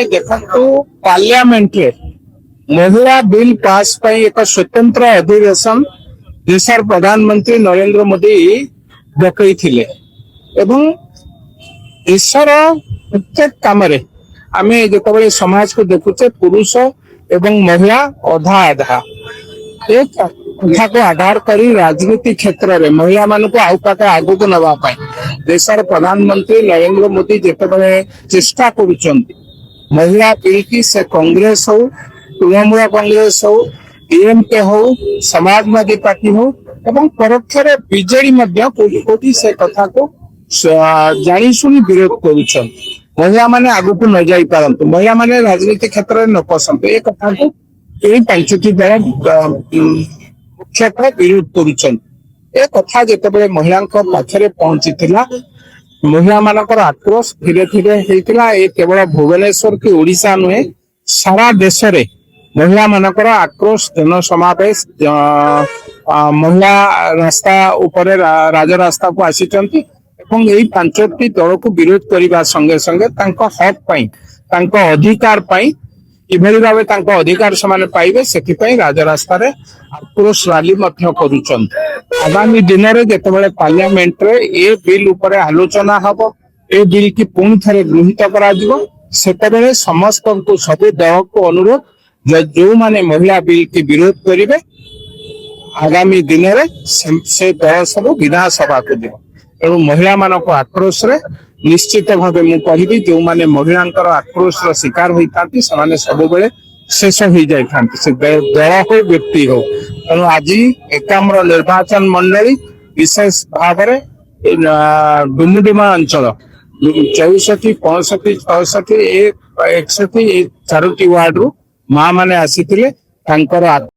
देखो पार्लियामेंट रे महिला बिल पास पाई एक स्वतंत्र अधिवेशन देशर प्रधानमंत्री नरेंद्र मोदी डकई थिले एवं देशर प्रत्येक काम आम जो समाज को देखुचे पुरुष एवं महिला अधा आधा एक कथा को आधार करी राजनीति क्षेत्र में महिला मान को आउ पाके आगु को नवा पाई देशर प्रधानमंत्री नरेंद्र मोदी जिते चेष्टा करुचंती महिला बिल की से कांग्रेस हो तृणमूल कांग्रेस हो डीएमके हो समाजवादी पार्टी हो एवं परोक्ष बीजेडी कोटी से कथा को जानी सुनी विरोध करुछन महिला माने आगु को न जाई पारंतु महिला माने राजनीति क्षेत्र में न पसंद ए कथा को एई पंचटी द्वारा मुख्यतः विरोध करुछन ए कथा जेतेबेले महिला पाखरे पहुंची थिला महिला मानकर आक्रोश धीरे धीरे हेतिला ए केवल भुवनेश्वर की ओडिशा नुहे सारा देश रे महिला मानकर आक्रोश जन समावेश महिला रास्ता ऊपर राजरास्ता को आसीचंती एवं एई पांचटी दल को विरोध करने संगे संगे तांको हक पाई तांको अधिकार पाई किभली भावे तांको अधिकार समाने पाइबे सेथिपई राजरास्ता रे आक्रोश रैली मध्य करूछन आगामी दिन रे जेतेबेले पार्लियामेंट रे ए बिल ऊपर आलोचना हबो ए बिल की पुणी थरे गृहीत करा जिवो सेतेबेले समस्त को सब दल को अनुरोध जो माने महिला बिल की विरोध करिवे आगामी दिन रे से दल सब विधानसभा को जिवो एवं महिला मान को आक्रोश रे निश्चित भावे मु कहिबी जो माने महिलांकर आक्रोश रो शिकार होइतांती समाने सब बेले शेष हो जाइथांती से दल हो व्यक्ति हो तेणु आज एकाम्र निर्वाचन मंडली विशेष भाव में डुमुडुमा अंचल 64, 65, 66, 61 चारोटी वार्ड रु माँ माने आसी